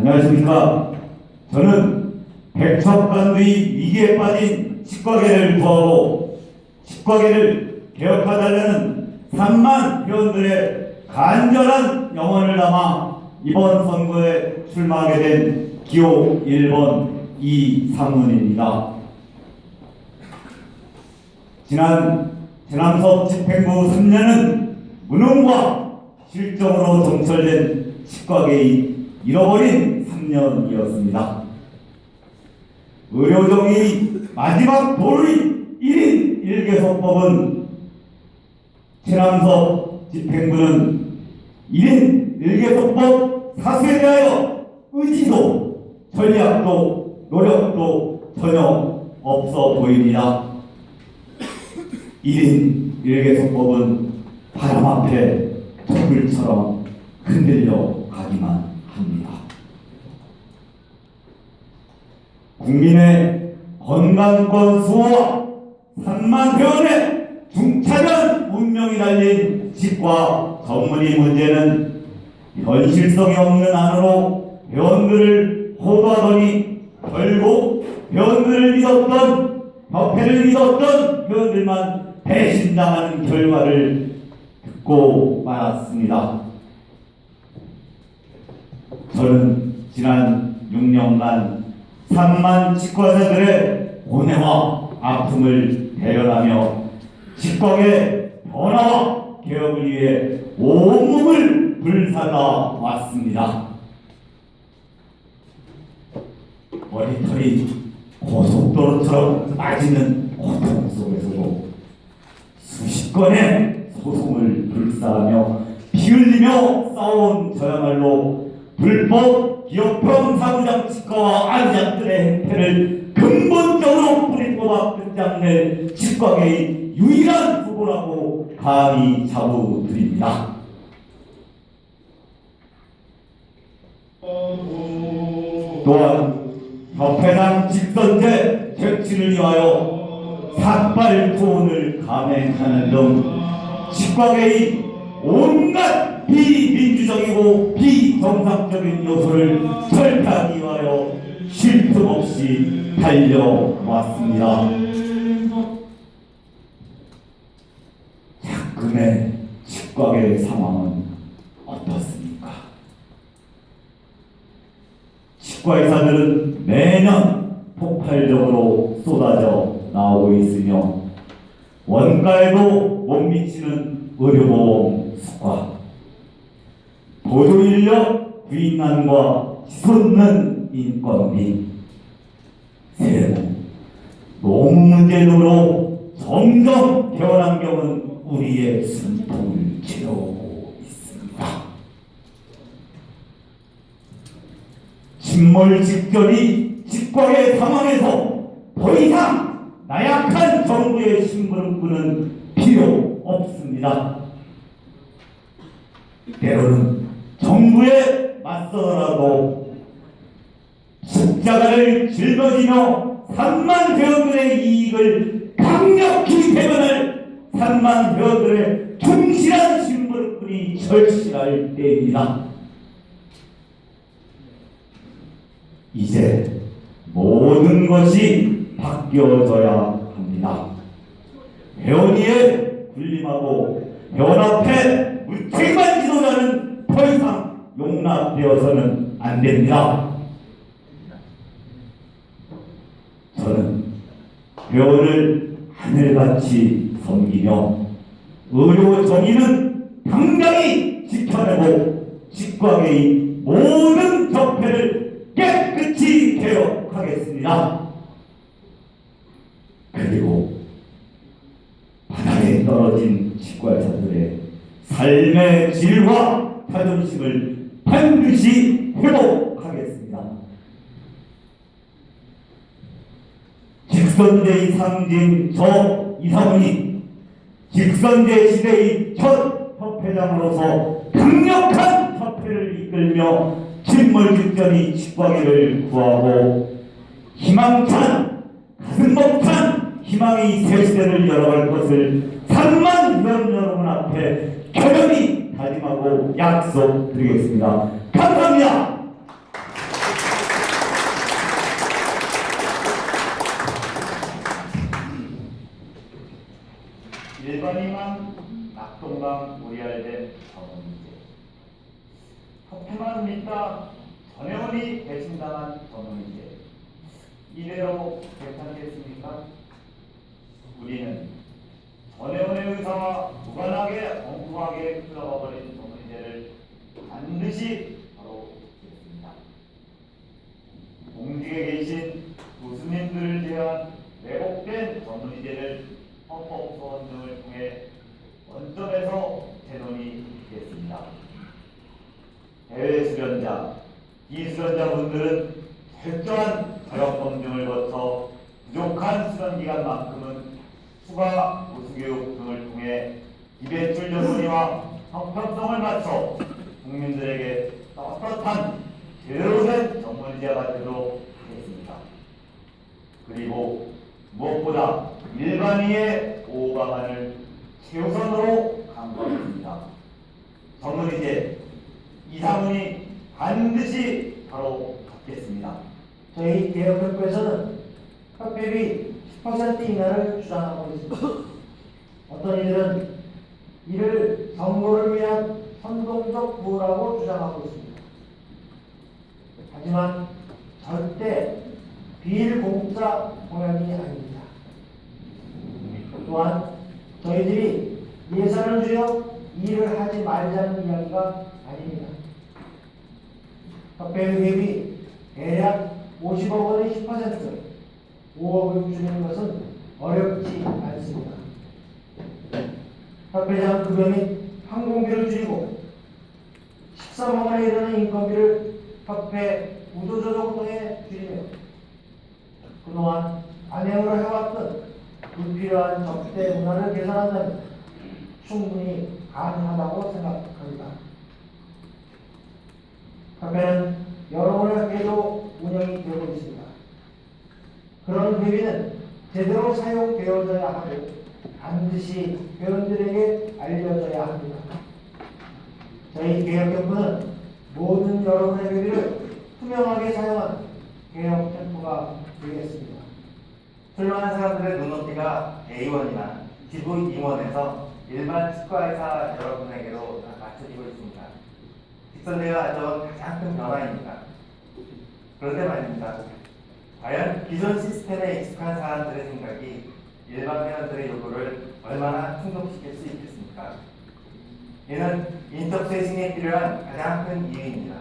안녕하십니까. 저는 백척간의 위기에 빠진 치과계를 구하고 치과계를 개혁하달라는 3만 회원들의 간절한 영혼을 담아 이번 선거에 출마하게 된 기호 1번 이상문입니다. 지난 제남석 집행부 3년은 무능과 실정으로 점철된 치과계의 잃어버린 3년이었습니다. 의료정의 마지막 도의 1인 1개소법은 제남석 집행부는 1인 1개소법 사수에 대하여 의지도 전략도 노력도 전혀 없어 보입니다. 1인 1개소법은 바람 앞에 저글처럼 흔들려 가기만 합니다. 국민의 건강권 수호와 3만 회원의 중차별 운명이 달린 치과 전문의 문제는 현실성이 없는 안으로 회원들을 호도하더니 결국 회원들을 믿었던 협회를 믿었던 회원들만 배신당하는 결과를 듣고 말았습니다. 저는 지난 6년간 3만 치과의사들의 고뇌와 아픔을 대변하며 치과의 변화와 개혁을 위해 온몸을 불사다 왔습니다. 머리털이 고속도로처럼 빠지는 고통 속에서도 수십 건의 소송을 불사하며 피 흘리며 싸운 저야말로 불법 기업형 사무장 치과와 안장들의 행태를 근본적으로 뿌리 뽑아 끝장낼 치과계의 유일한 후보라고 감히 자부드립니다. 또한 협회장 직선제 퇴치를 위하여 삭발 투혼을 감행하는 등 치과계의 온갖 비민주적이고 비정상적인 요소를 철폐하기 위하여 쉴 틈 없이 달려왔습니다. 작금의 치과계 상황은 어떻습니까? 치과의사들은 매년 폭발적으로 쏟아져 나오고 있으며 원가에도 못 미치는 의료보험 수가, 보조인력 부인난과 치솟는 인건비, 세무, 노무 문제 등으로 점점 개원환경은 우리의 숨통을 채우고 있습니다. 침몰 직전이 치과의 상황에서 더 이상 나약한 정부의 심부름꾼은 필요 없습니다. 때로는 정부에 맞서더라도 십자가를 짊어지며 3만 회원들의 이익을 강력히 대변할 3만 회원들의 충실한 심부름꾼이 절실할 때입니다. 이제 모든 것이 바뀌어져야 합니다. 회원위에 군림하고 회원 앞에 무책임한 지도자는 더 이상 용납되어서는 안 됩니다. 저는 회원을 하늘같이 섬기며 의료 정의는 당당히 지켜내고 치과계의 모든 적폐를 깨끗이 개혁하겠습니다. 그리고 바닥에 떨어진 치과의사들의 삶의 질과 자존심을 반드시 회복하겠습니다. 직선제의 상징 저 이상훈이 직선제 시대의 첫 협회장으로서 강력한 협회를 이끌며 침몰 직전의 치과계를 구하고 희망찬 가슴 벅찬 희망의 새 시대를 열어갈 것을 3만 회원 여러분 앞에 결연히 다짐하고 약속드리겠습니다. 감사합니다. 일반인만 낙동강 오리알된 전원이제, 협회만 믿다 전혜원이 배신당한 전원이제, 이대로 괜찮겠습니까? 우리는 전혜원의 의사와 무관하게 엉뚱하게 흘러가 버린 전원이제를 반드시 바로 보겠습니다. 공직에 계신 교수님들을 제한 왜곡된 전문의제를 헌법 소원 등을 통해 원점에서 재논의되겠습니다. 해외 수련자, 비수련자분들은 철저한 자격검 등을 거쳐 부족한 수련 기간만큼은 추가 보수교육 등을 통해 기배출 전문의와 형평성을 맞춰 국민들에게 떳떳한 제대로 된 전문의제가 되도록 하겠습니다. 그리고 무엇보다 일반인의 보호 방안을 최우선으로 강구하겠습니다. 전문의제 이상훈이 반드시 바로 받겠습니다. 저희 개혁협회에서는 협회비 10% 인하를 주장하고 있습니다. 어떤 이들은 이를 선거를 위한 선동적 부호라고 주장하고 있습니다. 하지만 절대 비일공짜 공약이 아닙니다. 또한 저희들이 예산을 주여 일을 하지 말자는 이야기가 아닙니다. 협회 회비 대략 50억 원의 10%, 5억을 줄이는 것은 어렵지 않습니다. 협회장 급여 및 항공비를 줄이고 13억 원에 이르는 인건비를 협회 우도조정 등에 줄이며 그동안 안행으로 해왔던 불필요한 접대 문화를 개선한다면 충분히 가능하다고 생각합니다. 협회는 여러분의 학교도 운영이 되고 있습니다. 그런 회비는 제대로 사용되어져야 하고 반드시 회원들에게 알려져야 합니다. 저희 개혁협회는 모든 여러분의 회비를 투명하게 사용하는 개혁협회가 되겠습니다. 출마한 사람들의 눈높이가 A원이나 지부 임원에서 일반 치과의사 여러분에게로 맞춰지고 있습니다. 직선제가 가져온 가장 큰 변화입니다. 그런데 말입니다. 과연 기존 시스템에 익숙한 사람들의 생각이 일반 회원들의 요구를 얼마나 충족시킬 수 있겠습니까? 이는 인적 쇄신에 필요한 가장 큰 이유입니다.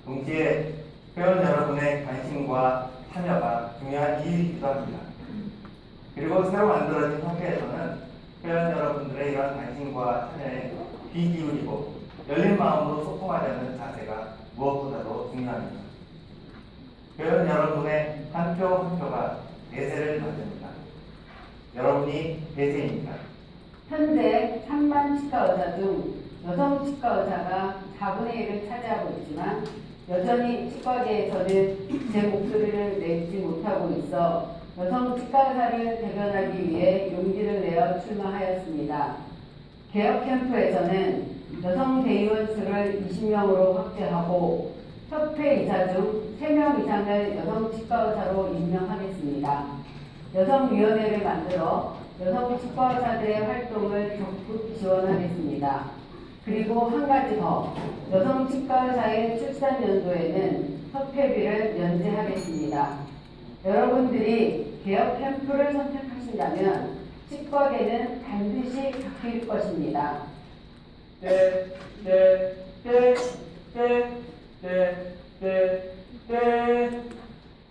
동시에 회원 여러분의 관심과 참여가 중요한 이유이기도 합니다. 그리고 새로 만들어진 협회에서는 회원 여러분들의 이러한 관심과 참여에 귀 기울이고 열린 마음으로 소통하려는 자세가 무엇보다도 중요합니다. 회원 여러분의 한 표 한 표가 대세를 만듭니다. 여러분이 대세입니다. 현재 3만 치과의사 중 여성 치과의사가 4분의 1을 차지하고 있지만 여전히 치과계에서는 제 목소리를 내지 못하고 있어 여성 치과의사를 대변하기 위해 용기를 내어 출마하였습니다. 개혁캠프에서는 여성 대의원 수를 20명으로 확대하고 협회 이사 중 3명 이상을 여성 치과의사로 임명하겠습니다. 여성위원회를 만들어 여성 치과의사들의 활동을 적극 지원하겠습니다. 그리고 한 가지 더, 여성 치과의사의 출산 연도에는 협회비를 면제하겠습니다. 여러분들이 개혁 캠프를 선택하신다면 치과계는 반드시 바뀔 것입니다.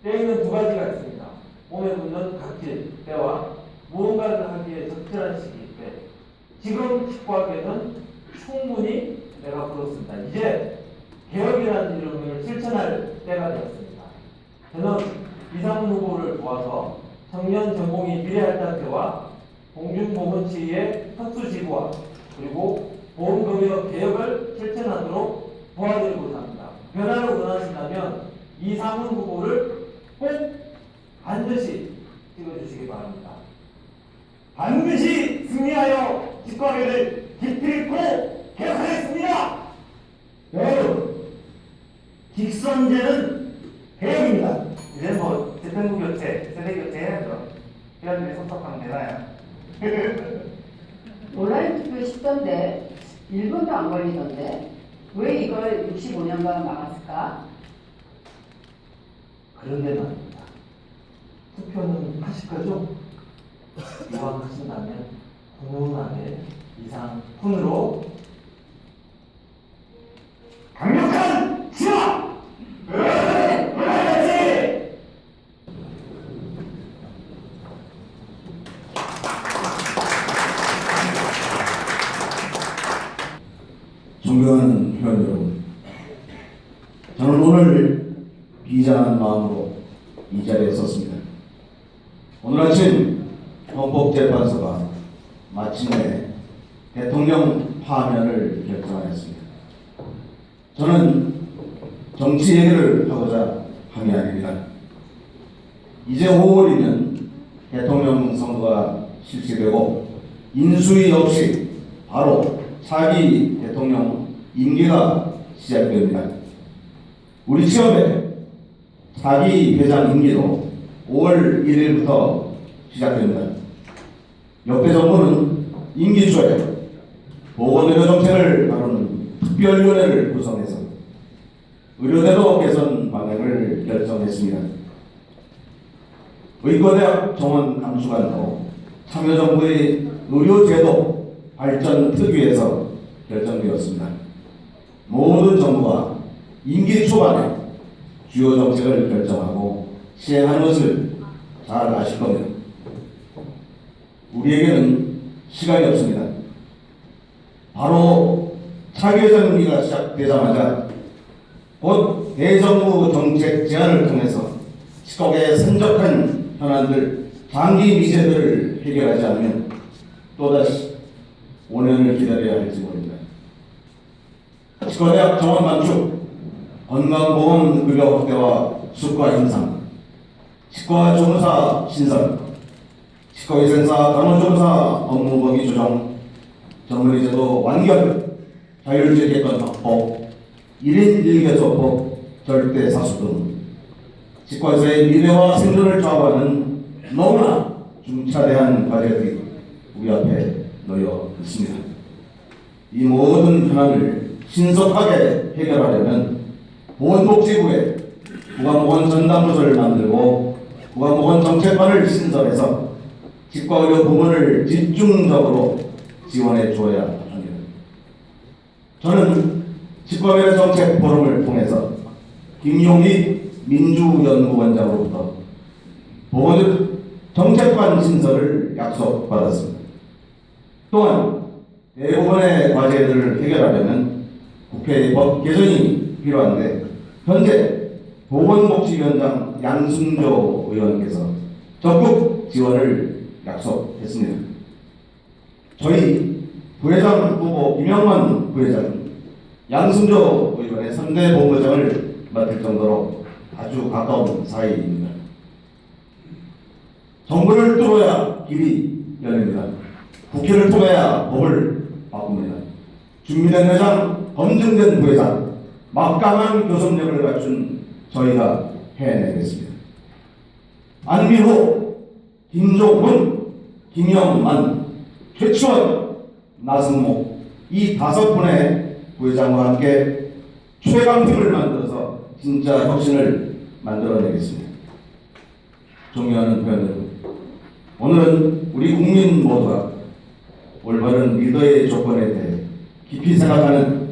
때에는 두 가지가 있습니다. 몸에 붙는 각질, 때와 무언가를 하기에 적절한 시기, 때. 지금 치과계는 충분히 내가 그렇습니다. 이제 개혁이라는 이름을 실천할 때가 되었습니다. 저는 이상훈 후보를 도와서 청년 전공의 미래할당제와 공중보건치의 특수지구화 그리고 보험금융 개혁을 실천하도록 도와드리고자 합니다. 변화를 원하신다면 이상훈 후보를 꼭 반드시 찍어주시기 바랍니다. 반드시 승리하여 치과계를 기필코 개혁하겠습니다. 여러분, 직선제는 개혁입니다. 이제 뭐 집행부 교체, 세대 교체 해야죠. 회원들이 속속하면 되나요? 온라인 투표 쉽던데 1분도 안 걸리던데 왜 이걸 65년간 막았을까? 그런데 말입니다. 투표는 하실 거죠? 요약하신다면 훈훈하게 이상 훈으로 강력한 지화! 해야지! 존경하는 회원 여러분, 저는 오늘 비장한 마음으로 이 자리에 섰습니다. 오늘 아침 헌법재판소가 마침내 대통령 파면을 결정하였습니다. 저는 정치 얘기를 하고자 함이 아닙니다. 이제 5월이면 대통령 선거가 실시되고 인수위 없이 바로 차기 대통령 임기가 시작됩니다. 우리 취업의 차기 회장 임기도 5월 1일부터 시작됩니다. 역대 정부는 임기 초에 보건의료 정책을 다루는 특별위원회를 구성해서 의료제도 개선 방향을 결정했습니다. 의과대학 정원 감수관도 참여정부의 의료제도 발전 특위에서 결정되었습니다. 모든 정부가 임기 초반에 주요 정책을 결정하고 시행하는 것을 잘 아실 겁니다. 우리에게는 시간이 없습니다. 바로 차기 회장 임기가 시작되자마자 곧 대정부 정책 제안을 통해서 시국의 산적한 현안들, 장기 미제들을 해결하지 않으면 또다시 5년을 기다려야 할지 모릅니다. 치과대학 정원 감축, 건강보험 급여 확대와 수가 인상, 치과 조무사 신설, 치과위생사 간호조무사 업무범위 조정, 정밀제도 완결, 자율제 개편 확보, 1인 1개소법 절대 사수 등 치과의사의 미래와 생존을 좌우하는 너무나 중차대한 과제들이 우리 앞에 놓여 있습니다. 이 모든 현안을 신속하게 해결하려면 보건복지부에 국가보건 전담부서를 만들고 국가보건 정책반을 신설해서 치과의료 부문을 집중적으로 지원해 줘야 합니다. 저는 치과의료 정책 포럼을 통해서 김용희 민주연구원장으로부터 보건 정책반 신설을 약속받았습니다. 또한 대부분의 과제들을 해결하려면 국회의 법 개정이 필요한데 현재 보건복지위원장 양승조 의원께서 적극 지원을 약속했습니다. 저희 부회장 후보 김영만 부회장, 양승조 의원의 3대 본부장을 맡을 정도로 아주 가까운 사이입니다. 정부를 뚫어야 길이 열립니다. 국회를 통해야 법을 바꿉니다. 준비된 회장, 검증된 부회장, 막강한 교섭력을 갖춘 저희가 해내겠습니다. 안민호, 김종훈, 김영만, 최치원, 나승목 이 5분의 부회장과 함께 최강팀을 만들어서 진짜 혁신을 만들어내겠습니다. 존경하는 회원 여러분, 오늘은 우리 국민 모두가 올바른 리더의 조건에 대해 깊이 생각하는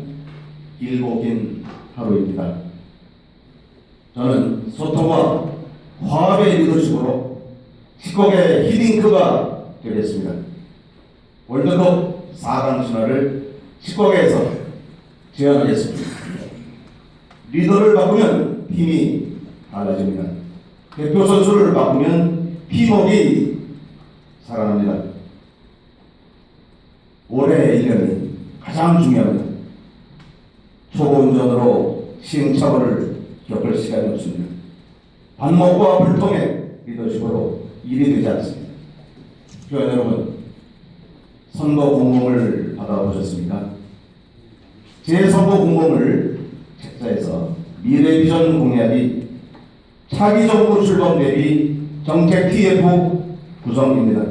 길고 긴 하루입니다. 저는 소통과 화합의 리더십으로 치국의 히딩크가 되겠습니다. 월드컵 4강 신화를 치국에서 제안하겠습니다. 리더를 바꾸면 팀이 달라집니다. 대표 선수를 바꾸면 팀워크가 살아납니다. 올해 1년이 가장 중요합니다. 초보 운전으로 시행착오를 겪을 시간이 없습니다. 반목과 불통의 리더십으로 일이 되지 않습니다. 회원 여러분, 선거 공범을 받아보셨습니까? 제 선거 공범을 책자에서 미래 비전 공약이 차기 정부 출범 대비 정책 TF 구성입니다.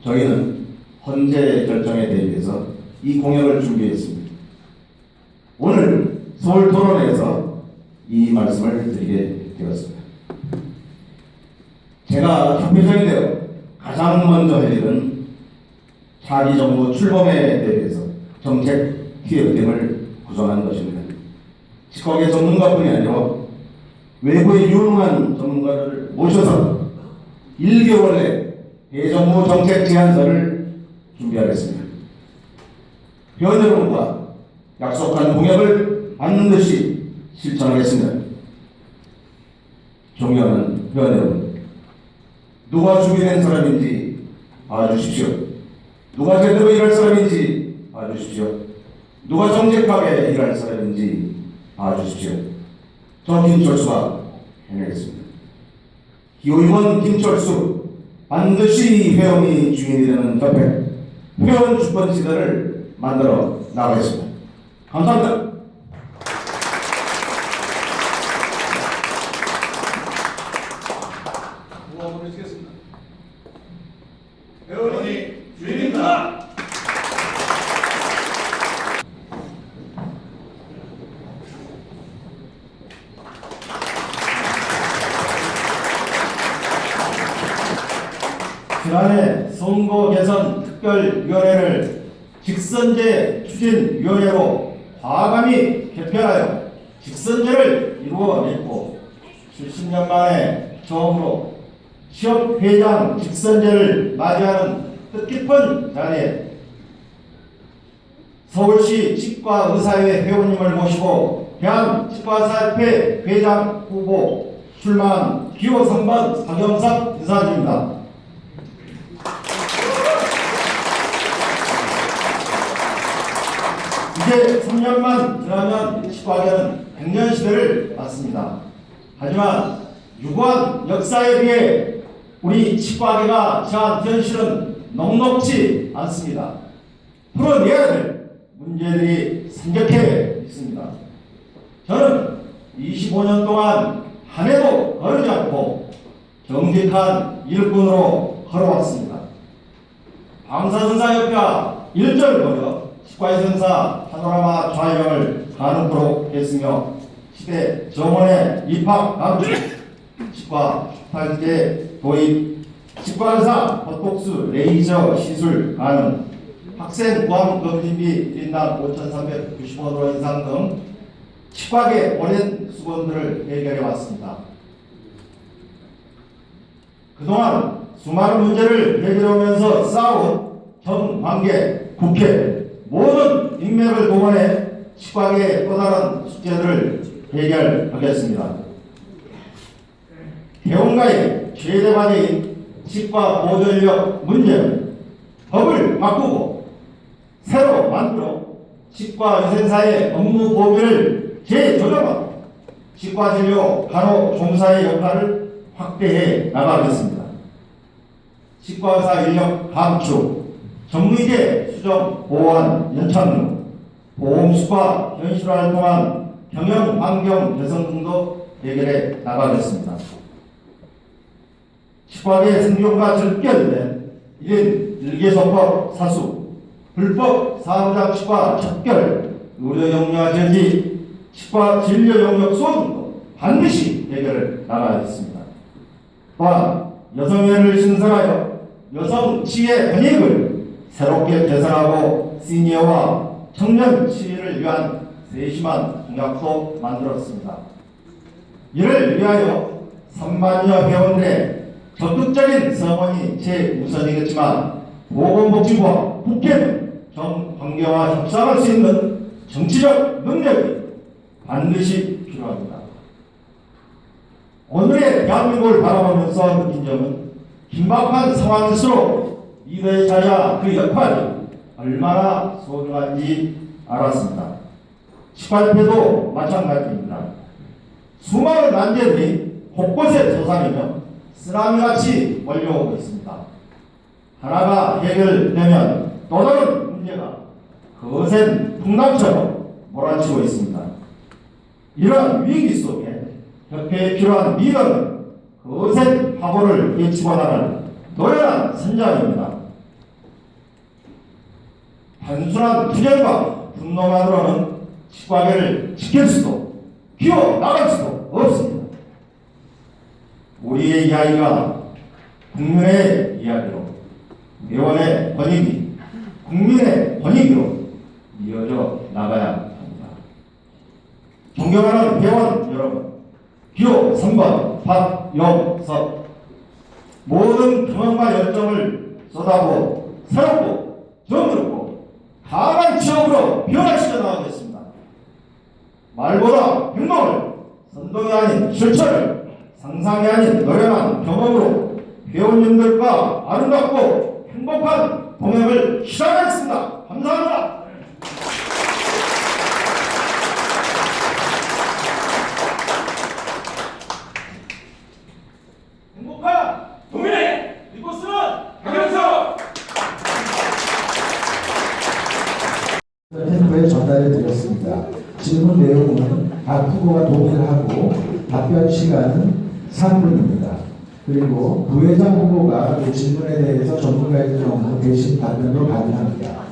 저희는 헌재 결정에 대비해서 이 공약을 준비했습니다. 오늘 서울 토론회에서 이 말씀을 드리게 되었습니다. 제가 협회장인데요. 가장 먼저 할 일은 차기 정부 출범에 대비해서 정책 기획팀을 구성하는 것입니다. 치과계 전문가뿐이 아니라 외부의 유능한 전문가를 모셔서 1개월 내 대정부 정책 제안서를 준비하겠습니다. 회원 여러분과 약속한 공약을 반드시 실천하겠습니다. 존경하는 회원 여러분, 누가 준비된 사람인지 봐주십시오. 누가 제대로 일할 사람인지 봐주십시오. 누가 정직하게 일할 사람인지 봐주십시오. 저 김철수가 해내겠습니다. 기호위원 김철수, 반드시 회원이 주인이 되는 협회, 회원 주권 시대를 만들어 나가겠습니다. 감사합니다. 구호문을 치겠습니다. 회원이 주인입니다. 지난해 선거 개선 특별위원회를 직선제 추진위원회로 과감히 개편하여 직선제를 이루어냈고 70년 만에 처음으로 취업회장 직선제를 맞이하는 뜻깊은 자리에 서울시 치과의사회 회원님을 모시고 대한치과의사협회 회장 후보 출마한 기호 3번 박영석 인사드립니다. 이제 3년만 지나면 치과계는 100년 시대를 맞습니다. 하지만 유구한 역사에 비해 우리 치과계가 처한 현실은 녹록지 않습니다. 풀어내야 될 문제들이 산적해 있습니다. 저는 25년 동안 한 해도 거르지 않고 정직한 일꾼으로 걸어왔습니다. 방사선사협회와 일절 벌여 치과의생사 파노라마 촬영을 가능토록 했으며 시대 정원의 입학 감축, 치과 탈제 도입, 치과의사 보톡스 레이저 시술 가능, 학생 보험 검진비 1인당 5,390원으로 인상 등 치과계 오랜 수건들을 해결해 왔습니다. 그동안 수많은 문제를 해결하면서 쌓아온 정관계, 국회, 모든 인맥을 동원해 치과계의 또 다른 숙제들을 해결하겠습니다. 개원가의 최대 과제인 치과 보조인력 문제는 법을 바꾸고 새로 만들어 치과의생사의 업무 범위를 재조정하고 치과진료 간호종사의 역할을 확대해 나가겠습니다. 치과의사 인력 감축, 전문의대 수정 보완 연착륙, 보험수과 현실화를 통한 경영 환경 개선 등도 해결해 나가겠습니다. 치과계 생존과 절결된 1인 1개소법 사수, 불법 사무장 치과 척결, 의료 영유아 저지, 치과 진료 용역 수호 등도 반드시 해결을 나가겠습니다. 또한 여성회를 신설하여 여성 치의 권익을 새롭게 개선하고 시니어와 청년 치의를 위한 세심한 공약도 만들었습니다. 이를 위하여 3만여 회원들의 적극적인 성원이 최우선이겠지만 보건복지부와 국회는 정관계와 협상할 수 있는 정치적 능력이 반드시 필요합니다. 오늘의 대한민국을 바라보면서 느낀 점은 긴박한 상황일수록 리더의 자리와 그 역할이 얼마나 소중한지 알았습니다. 치과협회도 마찬가지입니다. 수많은 난제들이 곳곳에 솟아내며 쓰나미같이 몰려오고 있습니다. 하나가 해결되면 또 다른 문제가 거센 풍랑처럼 몰아치고 있습니다. 이러한 위기 속에 협회에 필요한 리더는 거센 파고를 헤치고 나가는 노련한 선장입니다. 단순한 투쟁과 분노만으로는 치과계를 지킬 수도 키워 나갈 수도 없습니다. 우리의 이야기가 국민의 이야기로, 회원의 권익이 국민의 권익으로 이어져 나가야 합니다. 존경하는 회원 여러분, 기호 3번 박영섭, 모든 경험과 열정을 쏟아부어 새롭고 정의롭고 강한 취업으로 변화시켜 나가겠습니다. 말보다 행동을, 선동이 아닌 실천을, 상상이 아닌 노련한 경험으로 회원님들과 아름답고 행복한 동행을 시작하겠습니다. 감사합니다. 행복한 동행 리포스는 박영석. 템플에 전달해 드렸습니다. 질문 내용은 각 후보가 동의하고 답변 시간은 3분입니다. 그리고 부회장 후보가 그 질문에 대해서 전문가의 경우 대신 답변도 가능합니다.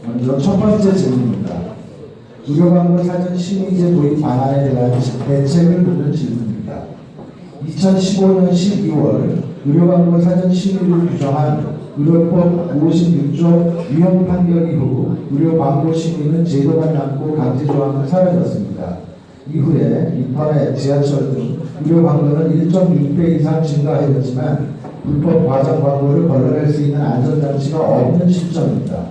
먼저 첫 번째 질문입니다. 의료광고 사전 심의제 도입 방안에 대한 대책을 묻는 질문입니다. 2015년 12월 의료광고 사전 심의를 규정한 의료법 56조 위헌 판결 이후 의료광고 심의는 제도만 남고 강제 조항은 사라졌습니다. 이후에 인터넷, 지하철 등 의료광고는 1.6배 이상 증가하였지만 불법 과장 광고를 걸러낼 수 있는 안전장치가 없는 시점입니다.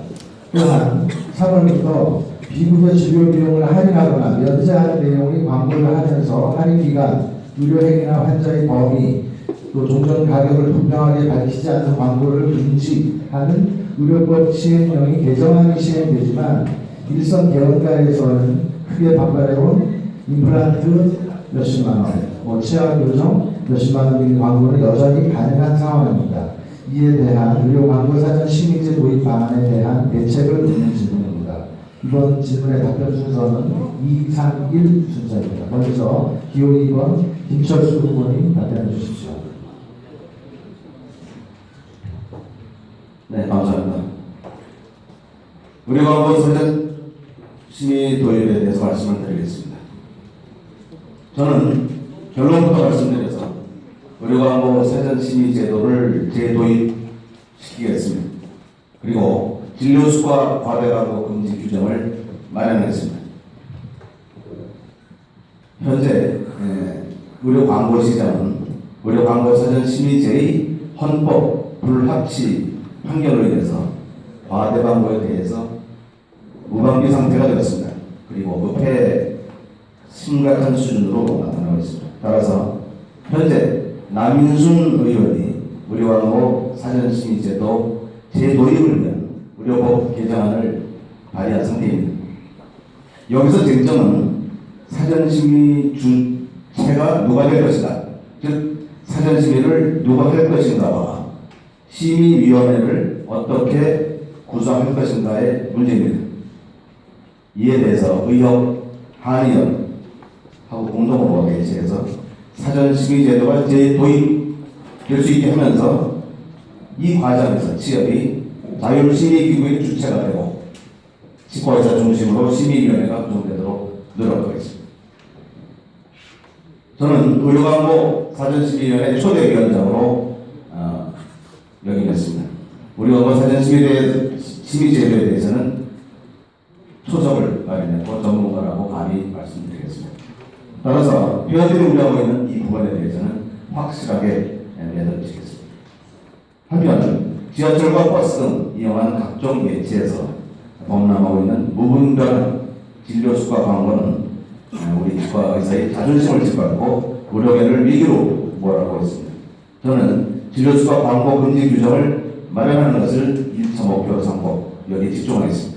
또한 3월부터 비급여 진료 비용을 할인하거나 면제하는 내용의 광고를 하면서 할인 기간, 의료행위나 환자의 범위, 또 동전 가격을 분명하게 밝히지 않는 광고를 금지하는 의료법 시행령이 개정안이 시행되지만 일선 개헌가에서는 크게 반발해온 임플란트 몇십만 원, 치아 교정 몇십만 원 등의 광고는 여전히 가능한 상황입니다. 이에 대한 의료 광고 사전 심의제 도입 방안에 대한 대책을 묻는 질문입니다. 이번 질문의 답변 순서는 2, 3, 1 순서입니다. 먼저 기호 2번 김철수 후보님 답변해 주십시오. 네, 감사합니다. 의료광고 사전 심의 도입에 대해서 말씀을 드리겠습니다. 저는 결론부터 말씀드려서 의료광고 사전 심의 제도를 재도입시키겠습니다. 그리고 진료수가 과대광고 금지 규정을 마련했습니다. 현재 의료광고 시장은 의료광고 사전 심의제의 헌법 불합치 판결로 인해서 과대광고에 대해서 무방비 상태가 되었습니다. 그리고 의회 심각한 수준으로 나타나고 있습니다. 따라서 현재 남인순 의원이 의료광고 사전심의제도 재도입을 위한 의료법 개정안을 발의한 상태입니다. 여기서 쟁점은 사전심의 주체가 누가 될 것인가, 즉 사전심의를 누가 할 것인가와 심의위원회를 어떻게 구성할 것인가의 문제입니다. 이에 대해서 의협, 한의원하고 공동으로 개최해서 사전심의제도가 재도입될 수 있게 하면서 이 과정에서 취업이 자율심의기구의 주체가 되고 치과의사 중심으로 심의위원회가 구성되도록 노력하겠습니다. 저는 의료광고 사전심의위원회 초대위원장으로 역임했습니다. 의료광고 사전심의제도에 대해서는 초석을 마련했고 전문가라고 감히 말씀드리겠습니다. 따라서 회원들이 우려하고 있는 이 부분에 대해서는 확실하게 내던지겠습니다. 한편 지하철과 버스 등 이용한 각종 매체에서 범람하고 있는 무분별한 진료수가 광고는 우리 치과 의사의 자존심을 짓밟고 의료계를 위기로 몰아가고 있습니다. 저는 진료수가 광고 금지 규정을 마련하는 것을 1차 목표로 삼고 여기에 집중하겠습니다.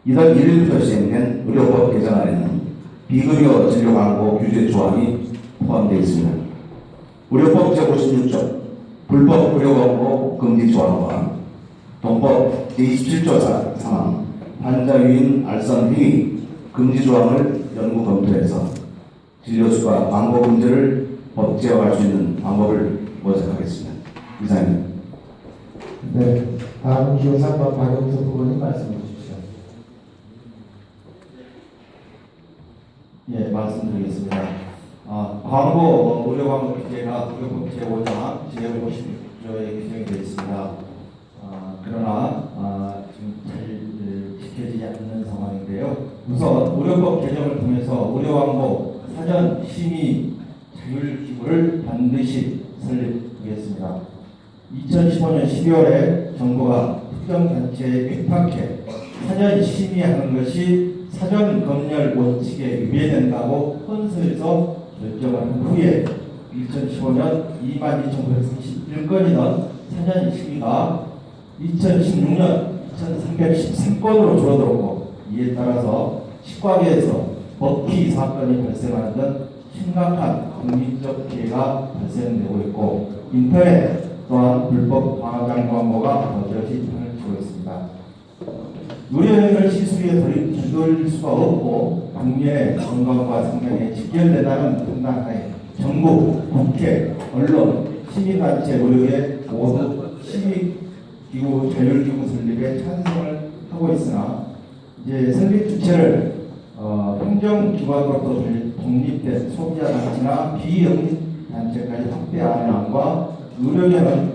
이달 1일부터 시행된 의료법 개정안에는 비급여 진료 광고 규제 조항이 포함되어 있습니다. 의료법 제56조 불법 의료 광고 금지 조항과 동법 제27조 상항 환자 유인 알선 행위 금지 조항을 연구 검토해서 진료수가 광고 금지를 법제화할 수 있는 방법을 모색하겠습니다. 이상입니다. 네, 다음 기호 3번 박영석 후보님 말씀해 주십시오. 예, 말씀드리겠습니다. 광고 의료 광고 규제가 의료법 제5장 제55조에 규정이 되어 있습니다. 그러나 지금 잘 지켜지지 않는 상황인데요. 우선 의료법 개정을 통해서 의료 광고 사전 심의 자율 기구를 반드시 설립하겠습니다. 2015년 12월에 정부가 특정 단체에 위탁해 사전 심의하는 것이 사전 검열 원칙에 위배된다고 헌소에서 결정을 한 후에 2015년 22,931건이던 사전 심의가 2016년 2,313건으로 줄어들었고, 이에 따라서 치과계에서 먹튀 사건이 발생하는 등 심각한 국민적 피해가 발생되고 있고, 인터넷 또한 불법 광장 광고가 버젓이 판을 치고 있습니다. 의료인을 시술에 들돌릴 수가 없고 국민의 건강과 생명에 직결된다는 판단하에 정부, 국회, 언론, 시민단체, 의료계 모두 시민기구, 자율기구 설립에 찬성을 하고 있으나 이제 설립 주체를 행정기관으로부터 독립된 소비자단체나 비영리단체까지 확대하는 안과 의료계는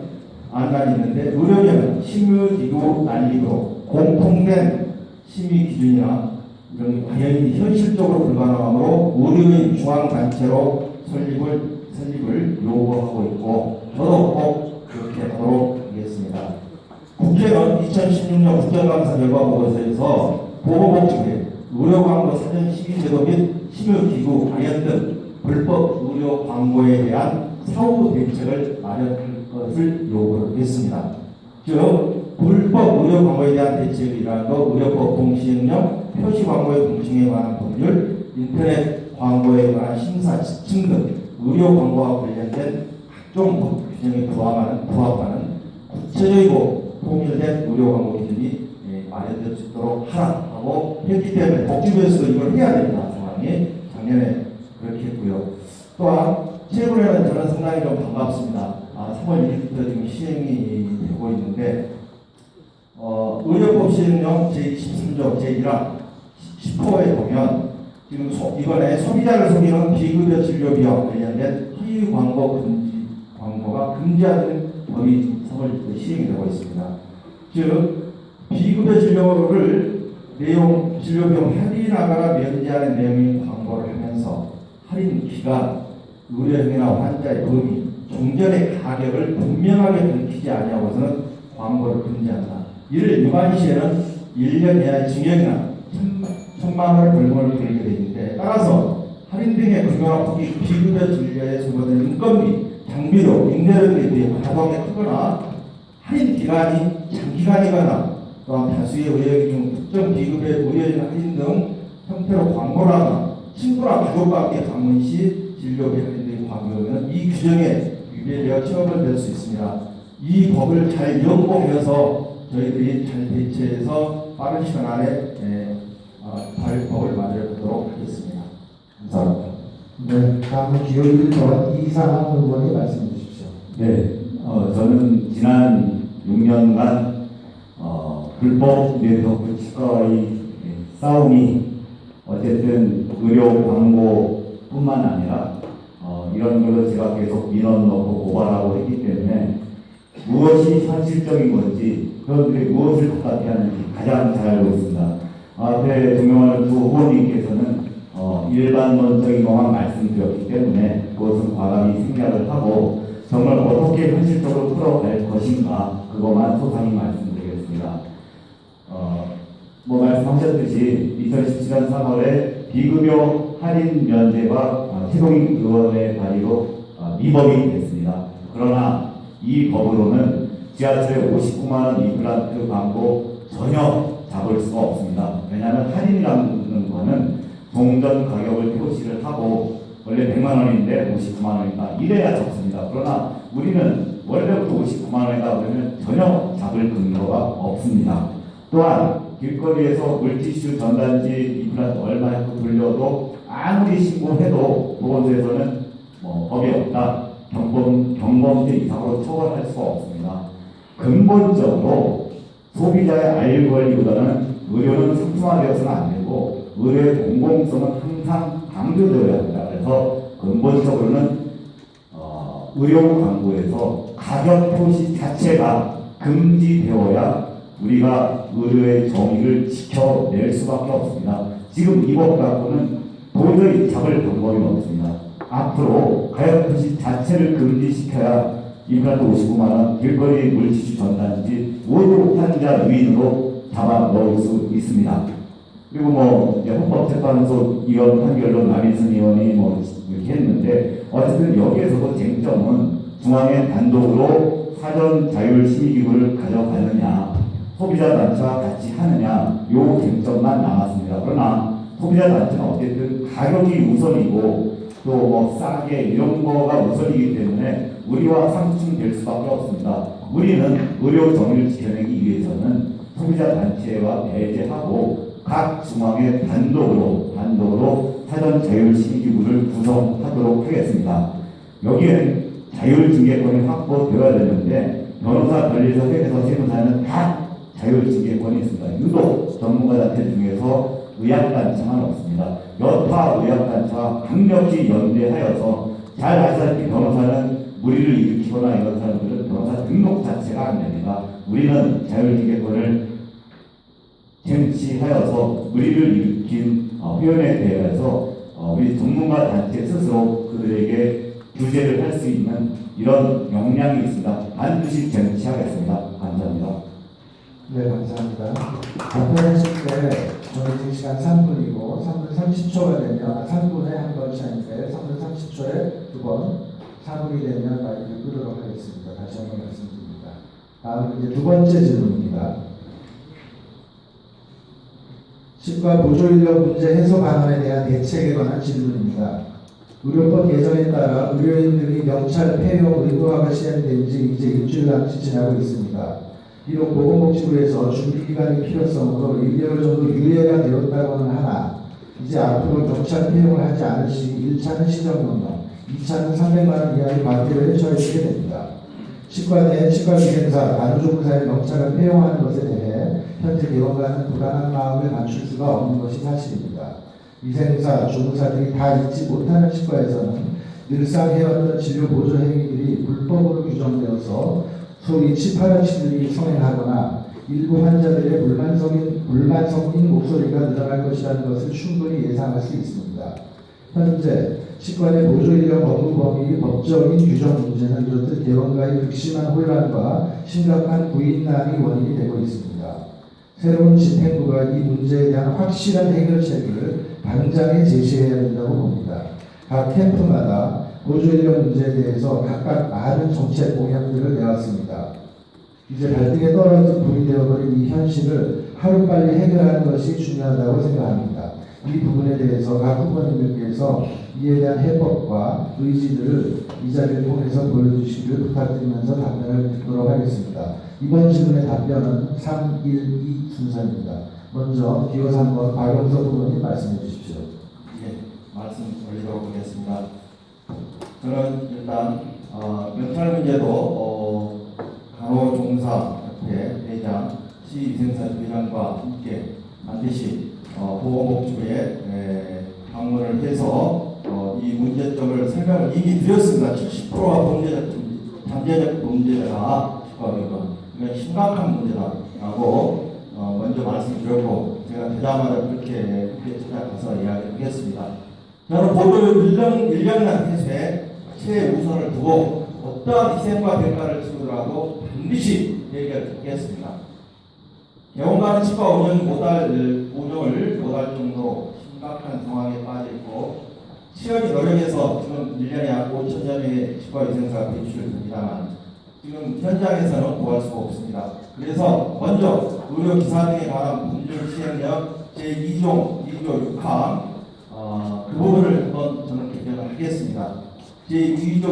안간이 있는데, 의료계는 심의기구 난립으로 공통된 심의 기준이나 이런 과연 현실적으로 불가능하므로 의료인 중앙단체로 설립을 요구하고 있고, 저도 꼭 그렇게 하도록 하겠습니다. 국회는 2016년 국정감사 결과 보고서에서 보건복지부에 의료광고 사전 심의제도 및 심의기구 관련 등 불법 의료 광고에 대한 사후 대책을 마련할 것을 요구했습니다. 즉, 불법 의료 광고에 대한 대책이라는 것, 의료법 공시행령, 표시 광고의 공증에 관한 법률, 인터넷 광고에 관한 심사 지침 등 의료 광고와 관련된 각종 법 규정에 부합하는 구체적이고 통일된 의료 광고 기준이 마련될 수 있도록 하라고 했기 때문에 복지부에서도 이걸 해야 됩니다. 상황이 작년에 그렇게 했고요. 또한 최근에는 저는 상당히 좀 반갑습니다. 3월 1일부터 지금 시행이 되고 있는데, 의료법 시행령 제23조 제1항 10호에 보면 지금 이번에 소비자를 속이는 비급여 진료 비용 관련된 허위 광고가 금지하는 법이 3월 시행이 되고 있습니다. 즉, 비급여 진료를 진료 비용 할인하거나 면제하는 내용의 광고를 하면서 할인 기간, 의료행위나 환자의 범위, 종전의 가격을 분명하게 밝히지 아니하고서는 광고를 금지한다. 이를 위반 시에는 1년 이하의 징역이나 1,000만 원의 벌금을 물게 되어 있는데, 따라서 할인 등의 금융 비급여 진료에 소모되는 인건비, 장비료, 임대료 등에 대해 가동이 크거나 할인 기간이 장기간이거나 또한 다수의 의료인 중 특정 비급여 의료인 할인 등 형태로 광고를 하거나 친구나 가족과 함께 방문 시 진료비 할인 등의 광고는 이 규정에 위배되어 처벌될 수 있습니다. 이 법을 잘 연구하여서 저희들이 잘 대처해서 빠른 시간 안에 법을 마련하도록 하겠습니다. 감사합니다. 네, 다음은 기호일번 이상한 의원이 말씀해 주십시오. 네, 저는 지난 6년간 불법 네트워크 치과의 싸움이 어쨌든 의료 광고뿐만 아니라 이런 걸로 제가 계속 민원 넣고 고발하고 했기 때문에 무엇이 현실적인 건지, 그런데 무엇을 답답해 하는지 가장 잘 알고 있습니다. 앞에 존경하는 두 후보님께서는 일반론적인 것만 말씀드렸기 때문에 그것은 과감히 생략을 하고 정말 어떻게 현실적으로 풀어갈 것인가, 그것만 소상히 말씀드리겠습니다. 말씀하셨듯이 2017년 3월에 비급여 할인 면제가 최동익 의원의 발의로 미법이 됐습니다. 그러나 이 법으로는 지하철에 59만 원 임플란트 광고 전혀 잡을 수가 없습니다. 왜냐하면 할인이라는 거는 동전 가격을 표시를 하고 원래 100만 원인데 59만 원이다. 이래야 적습니다. 그러나 우리는 원래부터 59만 원이다 그러면 전혀 잡을 근거가 없습니다. 또한 길거리에서 물티슈, 전단지, 임플란트 얼마 했고 돌려도 아무리 신고해도 보건소에서는 법이 없다, 경범죄 이상으로 처벌할 수가 없습니다. 근본적으로 소비자의 알 권리보다는 의료는 상품화되어서는 안 되고 의료의 공공성은 항상 강조되어야 합니다. 그래서 근본적으로는 의료 광고에서 가격 표시 자체가 금지되어야 우리가 의료의 정의를 지켜낼 수밖에 없습니다. 지금 이 법 갖고는 도저히 잡을 방법이 없습니다. 앞으로 가격 표시 자체를 금지시켜야 임플란트 59만 원, 길거리 물티슈 전단지 모두 환자 위인으로 잡아 넣을 수 있습니다. 그리고 뭐 이제 헌법재판소 위원 판결로 남인순 의원이 뭐 이렇게 했는데 어쨌든 여기에서도 쟁점은 중앙의 단독으로 사전 자율 심의기구를 가져가느냐 소비자 단체와 같이 하느냐 요 쟁점만 남았습니다. 그러나 소비자 단체는 어쨌든 가격이 우선이고 또 뭐 싸게 이런 거가 우선이기 때문에 우리와 상충될 수밖에 없습니다. 우리는 의료 정의를 지켜내기 위해서는 소비자 단체와 배제하고 각 중앙의 단독으로 사전 자율 심의기구를 구성하도록 하겠습니다. 여기엔 자율징계권이 확보되어야 되는데 변호사, 변리사, 회계사, 세무사는 다 자율징계권이 있습니다. 유독 전문가단체 중에서 의학단체만 없습니다. 여타 의학단체와 강력히 연대하여서 잘 아시다시피 변호사는 무리를 일으키거나 이런 사람들은 변호사 등록 자체가 안 됩니다. 우리는 자율징계권을 쟁취하여서 무리를 일으킨 회원에 대해서 우리 전문가 단체 스스로 그들에게 규제를 할 수 있는 이런 역량이 있습니다. 반드시 쟁취하겠습니다. 감사합니다. 네, 감사합니다. 답변하실 때 정해진 시간 3분이고 3분 30초가 되면 3분에 한 번씩 하는데 3분 30초에 두 번, 4분이 되면 마이크를 끄도록 하겠습니다. 다시 한번 말씀드립니다. 다음 이제 두 번째 질문입니다. 치과 보조인력 문제 해소 방안에 대한 대책에 관한 질문입니다. 의료법 개정에 따라 의료인들이 명찰 폐용 의무화가 시행된 지 이제 일주일남짓 지나고 있습니다. 비록 보건복지부에서 준비기간의 필요성으로 1개월 정도 유예가 되었다고는 하나 이제 앞으로 경찰 폐용을 하지 않을 시 1차는 시정명령, 2차는 300만 원 이하의 과태료에 처해지게 됩니다. 치과 내 치과 비행사, 간호조무사의 명찰을 폐용하는 것에 대해 현재 대원과는 불안한 마음을 감출 수가 없는 것이 사실입니다. 위생사, 조무사들이 다 잊지 못하는 치과에서는 늘상 해왔던 치료 보조 행위들이 불법으로 규정되어서 소위 치파라치들이 성행하거나 일부 환자들의 불만성인 목소리가 늘어날 것이라는 것을 충분히 예상할 수 있습니다. 현재 치과 내 보조인력 업무 범위 법적인 규정 문제는 이렇듯 대원과의 극심한 혼란과 심각한 부인난이 원인이 되고 있습니다. 새로운 집행부가 이 문제에 대한 확실한 해결책을 당장에 제시해야 된다고 봅니다. 각 캠프마다 보조인력 문제에 대해서 각각 많은 정책 공약들을 내왔습니다. 이제 발등에 떨어진 불이 되어버린 이 현실을 하루빨리 해결하는 것이 중요하다고 생각합니다. 이 부분에 대해서 각 후보님들께서 이에 대한 해법과 의지들을 이 자리를 통해서 보여주시기를 부탁드리면서 답변을 듣도록 하겠습니다. 이번 질문의 답변은 3, 1, 2 순서입니다. 먼저 기호 3번 박영석 후보님 말씀해 주십시오. 예, 말씀 올리도록 하겠습니다. 저는 일단 명찰 문제도 간호종사협회 회장, 시위생사 회장과 함께 반드시 보건복지부에 방문을 해서 이 문제점을 설명을 이미 드렸습니다. 70%가 잠재적 범죄가 그러니까 심각한 문제다라고 먼저 말씀드렸고 제가 되자마자 그렇게 찾아가서 이야기하겠습니다. 저는 보조 인력난 해소에 최우선을 두고 어떠한 희생과 대가를 치르더라도 반드시 해결하겠습니다. 개원가는 치과 운영을 5달 정도 심각한 상황에 빠져있고 치열히 노력해서 지금 1년에 약 5,000여 명의 치과 위생사가 배출을 됩니다만 지금 현장에서는 구할 수가 없습니다. 그래서 먼저 의료기사 등에 관한 법률 시행령 제2조 6항 그 부분을 한번 저는 개정을 하겠습니다. 제2조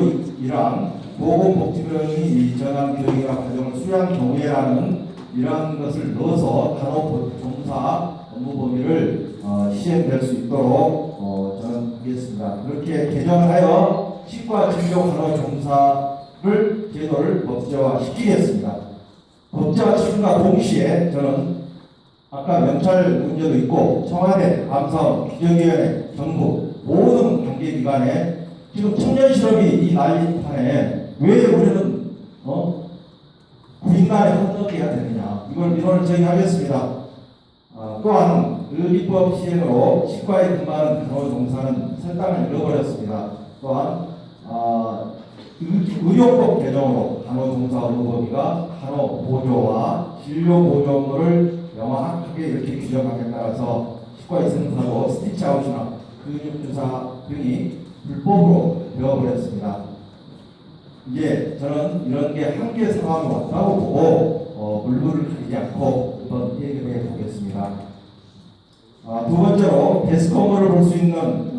1항 보건복지부령이 정한 교육이나 과정을 수양 경우에라는 이러한 것을 넣어서 간호종사 업무 범위를 시행될 수 있도록 저는 하겠습니다. 그렇게 개정하여 치과 진료 간호종사를 제도를 법제화 시키겠습니다. 법제화 시킴과 동시에 저는 아까 명찰 문제도 있고 청와대, 감사원, 기정위원회, 정부 모든 관계기관에 지금 청년 실업이 이 난리판에 왜 우리는 구인간에 헌정해야 되느냐, 이걸 민원을 제기하겠습니다. 또한 의리법 시행으로 치과에 근무하는 간호종사는 설당을 잃어버렸습니다. 또한 의료법 개정으로 간호종사 의무범위가 간호보조와 진료보조업무를 명확하게 이렇게 규정하기에 따라서 치과의 생사도 스티치아웃이나 근육주사 등이 불법으로 되어버렸습니다. 이제 저는 이런 게 한계 상황이 왔다고 보고 물불을 가리지 않고 한번 얘기를 해보겠습니다. 두 번째로 데스크업무를 볼 수 있는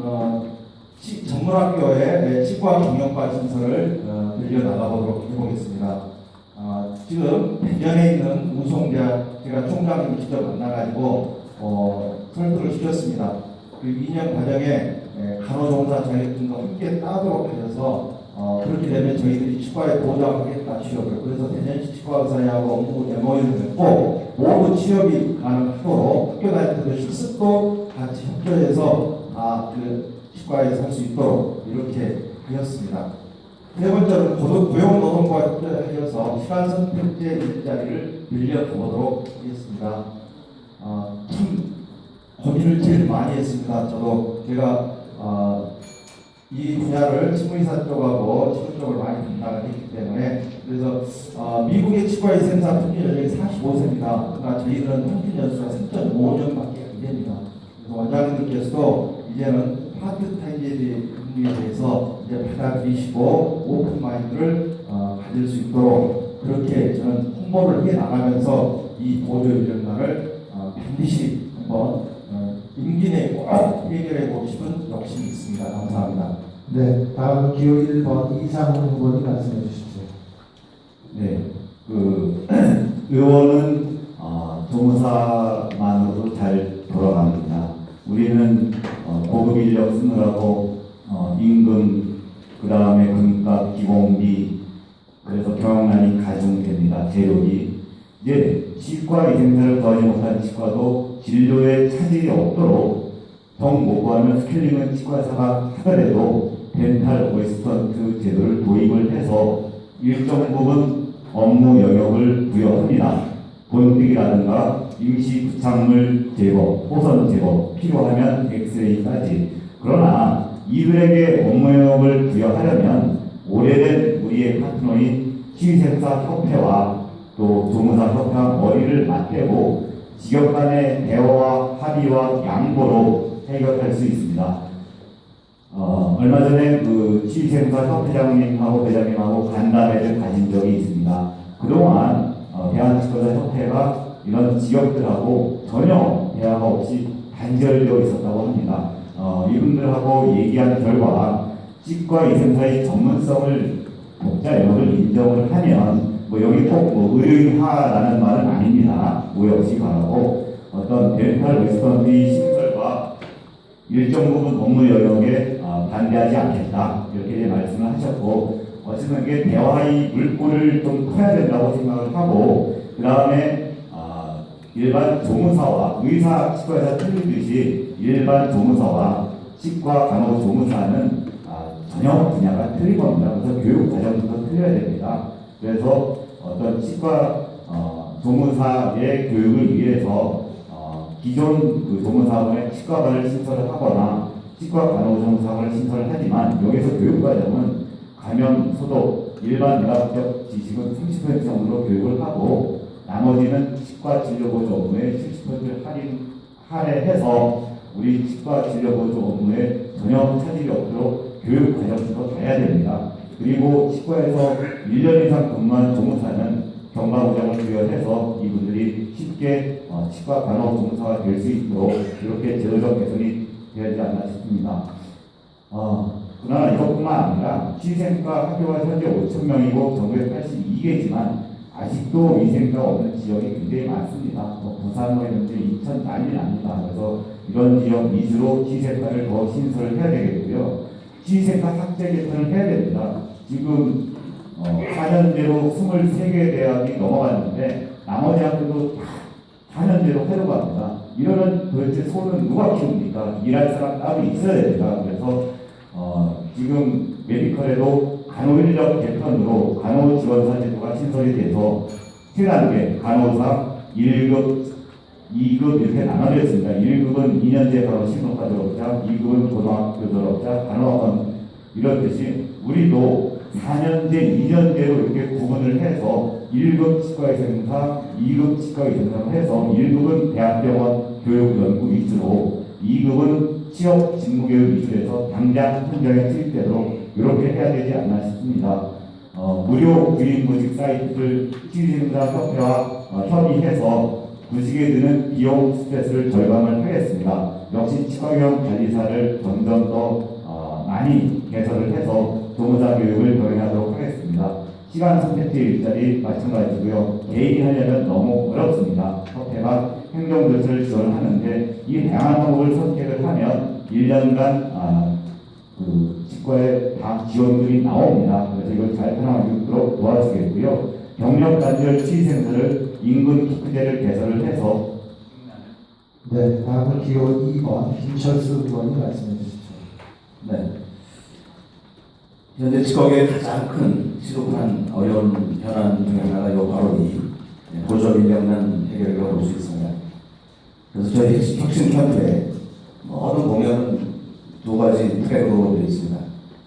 전문학교의 치과 경영과 진설을 들려나가보도록 해보겠습니다. 지금 대전에 있는 우송대학 제가 총장님 직접 만나가지고 설득을 시켰습니다. 그 2년 과정에 간호종사 자격증도 함께 따도록 하셔서 그렇게 되면 저희들이 치과에 보장하겠다, 취업을. 그래서 대전시 치과의사회하고 업무 MOU를 맺고 모두 취업이 가능하도록 학교 다닐 때도 실습도 같이 협조해서 그 치과에 살 수 있도록 이렇게 하였습니다. 세 번째는 고용노동부와 협조하여서 시간 선택제 일자리를 늘려보도록 하겠습니다. 참 고민을 제일 많이 했습니다. 저도 제가 이 분야를 치과의사 쪽하고 치과 쪽을 많이 담당을 했기 때문에, 그래서 미국의 치과의 생산 평균 연령이 45세입니다. 그러니까 저희들은 평균 연수가 3.5년밖에 안 됩니다. 그래서 원장님들께서도 이제는 파트타임제의 근무에 대해서 이제 받아들이시고 오픈 마인드를 가질 수 있도록 그렇게 저는 홍보를 해 나가면서 이 보조 인력난을 반드시 한번 임기 내에 꼭 해결해 보고 싶은 욕심이 있습니다. 감사합니다. 네, 다음 기호 1번 이상훈 후보님 말씀해 주십시오. 네, 의원은 조무사만으로도 잘 돌아갑니다. 우리는 고급 인력 쓰느라고 임금, 그 다음에 금값, 기공비, 그래서 경영난이 가중됩니다. 재료비. 이제 치과 위생사를 더하지 못한 치과도 진료에 차질이 없도록 정 못 구하면 스케일링은 치과의사가 하더라도 덴탈 어시스턴트 제도를 도입을 해서 일정 부분 업무 영역을 부여합니다. 본뜨기라든가 임시 부착물 제거, 호선 제거, 필요하면 엑스레이까지. 그러나 이들에게 업무 영역을 부여하려면 오래된 우리의 파트너인 치위생사협회와 또 조무사협회와 머리를 맞대고 직업 간의 대화와 합의와 양보로 해결할 수 있습니다. 얼마 전에 그 치위생사협회장님하고 회장님하고 간담회를 가진 적이 있습니다. 그동안 대한치과의사협회가 이런 지역들하고 전혀 대화가 없이 단절되어 있었다고 합니다. 이분들하고 얘기한 결과 치과 위생사의 전문성을 독자 영역을 인정을 하면 여기 꼭 의료인화라는 말은 아닙니다. 오해 없이 바라고 어떤 덴탈 웨스턴의 신설과 일정 부분 업무 영역에 반대하지 않겠다, 이렇게 말씀을 하셨고, 어쨌든 게 대화의 물꼬를 좀 커야 된다고 생각을 하고, 그 다음에 일반 조무사와 의사, 치과의사 틀리듯이 일반 조무사와 치과 간호 조무사는 전혀 분야가 틀린 겁니다. 그래서 교육 과정부터 틀려야 됩니다. 그래서 어떤 치과 조무사의 교육을 위해서 기존 그 조무사원의 치과관을 신설을 하거나 치과 간호조무사원을 신설을 하지만, 여기서 교육 과정은 감염, 소독, 일반 의학적 지식은 30% 정도로 교육을 하고 나머지는 치과 진료보조 업무에 70% 할애해서 우리 치과 진료보조 업무에 전혀 차질이 없도록 교육 과정부터 가야 됩니다. 그리고 치과에서 1년 이상 근무한 조무사는 경과보장을 부여해서 이분들이 쉽게 치과 간호조무사가 될 수 있도록 이렇게 제도적 개선이 되어야지 않나 싶습니다. 그러나 이것뿐만 아니라 치위생과 학교가 현재 5,000명이고 전국에 82개지만 아직도 위생과가 없는 지역이 굉장히 많습니다. 부산 현재 인천 난리 납니다. 그래서 이런 지역 위주로 치위생과를 더 신설을 해야 되겠고요. 치위생과 학제 개편을 해야 됩니다. 지금 4년제로 23개 대학이 넘어갔는데 나머지 학교도 다 4년 현재로 하려고 합니다. 이러면 도대체 소는 누가 키웁니까? 일할 사람 따로 있어야 됩니다. 그래서 지금 메디컬에도 간호인력 개편으로 간호지원사 제도가 신설이 돼서 3단계 간호사 1급, 2급 이렇게 나눠져 있습니다. 1급은 2년제 바로 신호과 졸업자, 2급은 고등학교 졸업자, 간호학원 이렇듯이 우리도 4년제, 2년제로 이렇게 구분을 해서 1급 치과의생사, 2급 치과의생사로 해서 1급은 대학병원 교육연구 위주로 2급은 취업 직무교육 위주에서 당장 현장에 투입되도록 이렇게 해야 되지 않나 싶습니다. 무료 구인구직 사이트를 치의생사협회와 협의해서 구직에 드는 비용 스트레스를 절감을 하겠습니다. 역시 치과병 관리사를 점점 더 많이 개설을 해서 조무사 교육을 병행하도록 하겠습니다. 시간 선택지 일자리 마찬가지고요. 개인이 하려면 너무 어렵습니다. 협회가 행정조치를 지원을 하는데 이 다양한 방법을 선택을 하면 1년간 그 치과에 다 지원들이 나옵니다. 그래서 이걸 잘 편하도록 도와주겠고요. 경력 단절 치의센터를 인근 키크제를 개설을 해서 네, 다음은 기호 2번 김철수 의원이 말씀해 주십시오. 네. 현재 치과계의 가장 큰 시급한 어려운 현안 중에 하나가 바로 이 보조 인력난 해결이라고 볼 수 있습니다. 그래서 저희 혁신 캠프에 모든 공약은 2가지 트랙으로 되어 있습니다.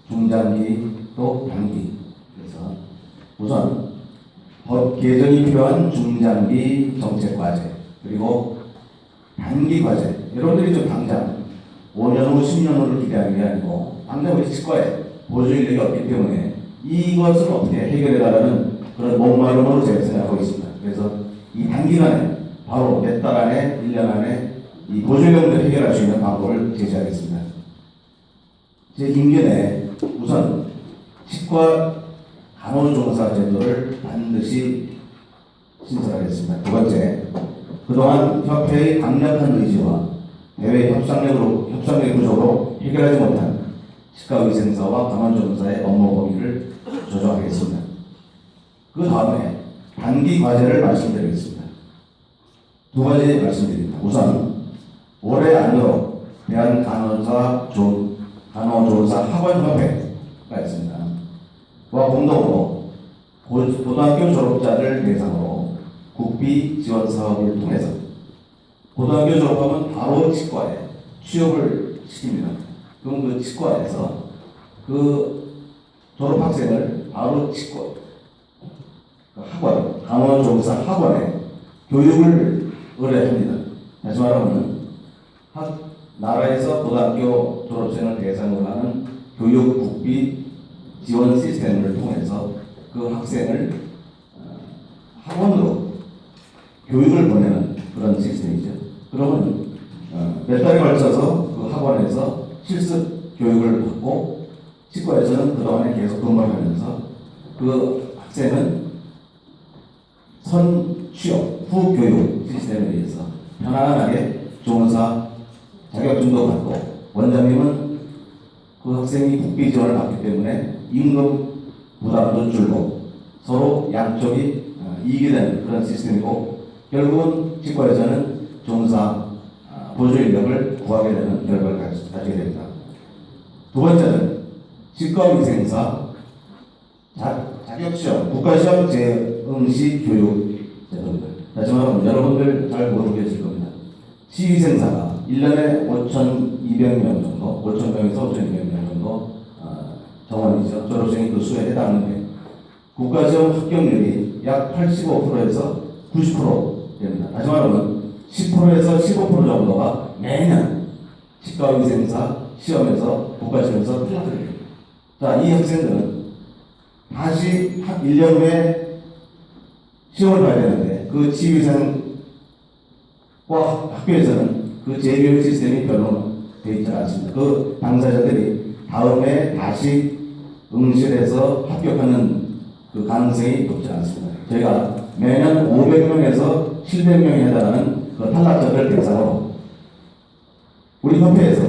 중장기 또 단기. 그래서 우선 법 개정이 필요한 중장기 정책 과제 그리고 단기 과제. 여러분들이 좀 당장 5년 후 10년 후를 기대하는 게 아니고 당장 우리 치과에 보조 인력이 없기 때문에 이것을 어떻게 해결해달라는 그런 목마름으로 제가 생각하고 있습니다. 그래서 이 단기간에 바로 몇 달 안에 1년 안에 이 보조 인력을 해결할 수 있는 방법을 제시하겠습니다. 제 임기내 우선 치과 간호조무사 제도를 반드시 신설하겠습니다. 2번째, 그동안 협회의 강력한 의지와 대외 협상력의 부족으로 해결하지 못한 치과의생사와 간호조무사의 업무 범위를 조정하겠습니다. 그 다음에 단기 과제를 말씀드리겠습니다. 2가지 말씀드립니다. 우선 올해 안으로 대한간호조무사 학원협회가 있습니다. 와 공동으로 고등학교 졸업자를 대상으로 국비 지원 사업을 통해서 고등학교 졸업하면 바로 치과에 취업을 시킵니다. 그럼 그 치과에서 그 졸업학생을 바로 치과 학원, 간호조무사 학원에 교육을 의뢰합니다. 다시 말하면 나라에서 고등학교 졸업생을 대상으로 하는 교육 국비 지원 시스템을 통해서 그 학생을 학원으로 교육을 보내는 그런 시스템이죠. 그러면 몇 달에 걸쳐서 그 학원에서 실습 교육을 받고 치과에서는 그동안에 계속 근무를 하면서 그 학생은 선 취업 후 교육 시스템에 의해서 편안하게 조무사 자격증도 받고 원장님은 그 학생이 국비 지원을 받기 때문에 임금 부담도 줄고 서로 양쪽이 이익이 되는 그런 시스템이고 결국은 치과에서는 조무사 보조 인력을 구하게 되는 결과를 가지게 됩니다. 2번째는 치과의생사 자격시험, 국가시험 재응시 교육 제도입니다. 다시 말하면 여러분들 잘 모르고 계실 겁니다. 치의생사가 1년에 5,200명 정도, 5,000명에서 5,200명 정도 정원이죠. 졸업생이 그 수에 해당하는데 국가시험 합격률이 약 85%에서 90% 됩니다. 다시 말하면 10%에서 15% 정도가 매년 치과의생사 시험에서 국가시험에서 틀려드립니다. 자, 이 학생들은 다시 1년 후에 시험을 봐야 되는데 그 치의생과 학교에서는 그 재교육 시스템이 별로 되어 있지 않습니다. 그 당사자들이 다음에 다시 응시해서 합격하는 그 가능성이 높지 않습니다. 저희가 매년 500명에서 700명에 해당하는 그 탈락자들 대상으로 우리 협회에서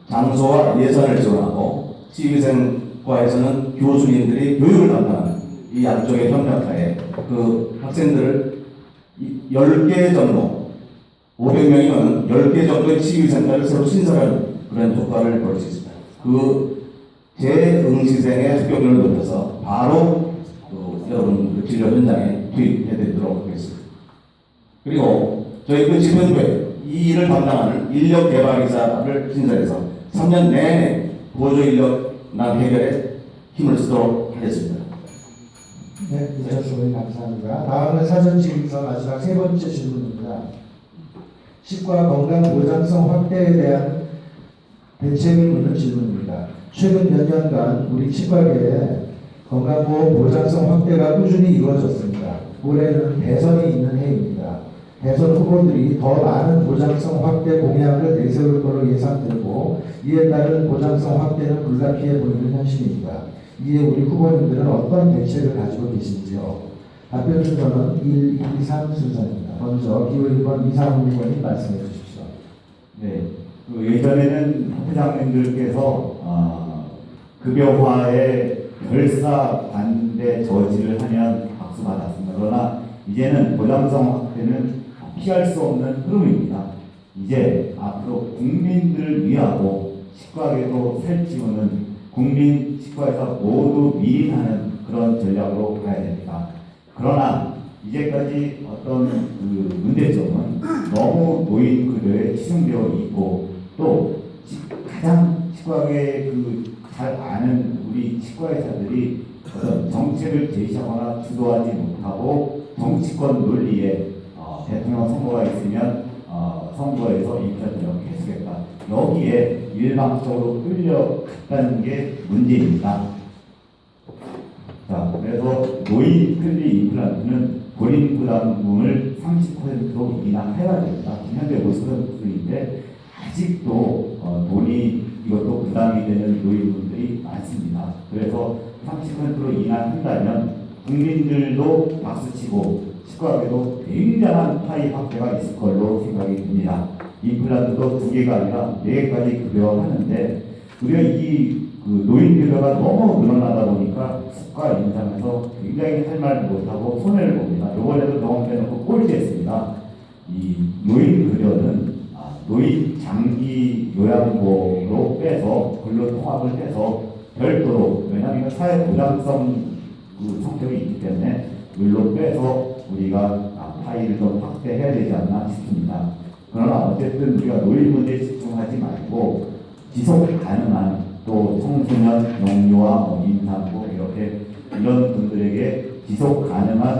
장소와 예산을 지원하고 치의생과에서는 교수님들이 교육을 담당하는 이 양쪽의 협력하에 그 학생들을 10개 정도 500명이면 10개 정도의 치유센터를 새로 신설하는 그런 효과를 볼 수 있습니다. 그 재응시생의 합격률을 높여서 바로 여러분 그 진료 현장에 투입해드리도록 하겠습니다. 그리고 저희 그 집행부에 이 일을 담당하는 인력 개발이사를 신설해서 3년 내내 보조 인력난 해결에 힘을 쓰도록 하겠습니다. 네, 이사수님 감사합니다. 다음은 사전질의서 마지막 세 번째 질문입니다. 치과 건강 보장성 확대에 대한 대책을 묻는 질문입니다. 최근 몇 년간 우리 치과계에 건강보험 보장성 확대가 꾸준히 이루어졌습니다. 올해는 대선이 있는 해입니다. 대선 후보들이 더 많은 보장성 확대 공약을 내세울 것으로 예상되고 이에 따른 보장성 확대는 불가피해 보이는 현실입니다. 이에 우리 후보님들은 어떤 대책을 가지고 계신지요? 답변 순서는 1, 2, 3 순서입니다. 먼저 기호 1번 이상훈 의원님 말씀해 주십시오. 네, 그 예전에는 회장님들께서 급여화에 결사 반대 저지를 하면 박수 받았습니다. 그러나 이제는 보장성 확대는 피할 수 없는 흐름입니다. 이제 앞으로 국민들을 위하고 치과계도 살찌우는 국민 치과에서 모두 미인하는 그런 전략으로 가야 됩니다. 그러나 이제까지 어떤 그 문제점은 너무 노인 급여에 치중되어 있고 또 가장 치과계 잘 아는 우리 치과의사들이 어떤 정책을 제시하거나 주도하지 못하고 정치권 논리에 대통령 선거가 있으면 선거에서 인플레이션을 계속했다. 여기에 일방적으로 끌려갔다는 게 문제입니다. 자, 그래서 노인 클리 임플란트는 본인 부담금을 30%로 인하해야 됩니다. 현재 50%인데 아직도 돈이 이것도 부담이 되는 노인분들이 많습니다. 그래서 30%로 인하한다면 국민들도 박수치고 치과계도 굉장한 파이 확대가 있을 걸로 생각이 듭니다. 임플란트도 2개가 아니라 4개까지 급여하는데 우리가 그 노인 급여가 너무 늘어나다 보니까 국가 인상에서 굉장히 할 말 못하고 손해를 봅니다. 이번에도 병원 빼놓고 꼴찌했습니다. 이 노인 급여는 노인 장기 요양보로 빼서 근로 통합을 해서 별도로, 왜냐하면 사회 보장성 성격이 있기 때문에 물로 빼서 우리가 파이를 더 확대해야 되지 않나 싶습니다. 그러나 어쨌든 우리가 노인 문제에 집중하지 말고 지속 가능한 또 청소년, 영유아, 임산부 이렇게 이런 분들에게 지속 가능한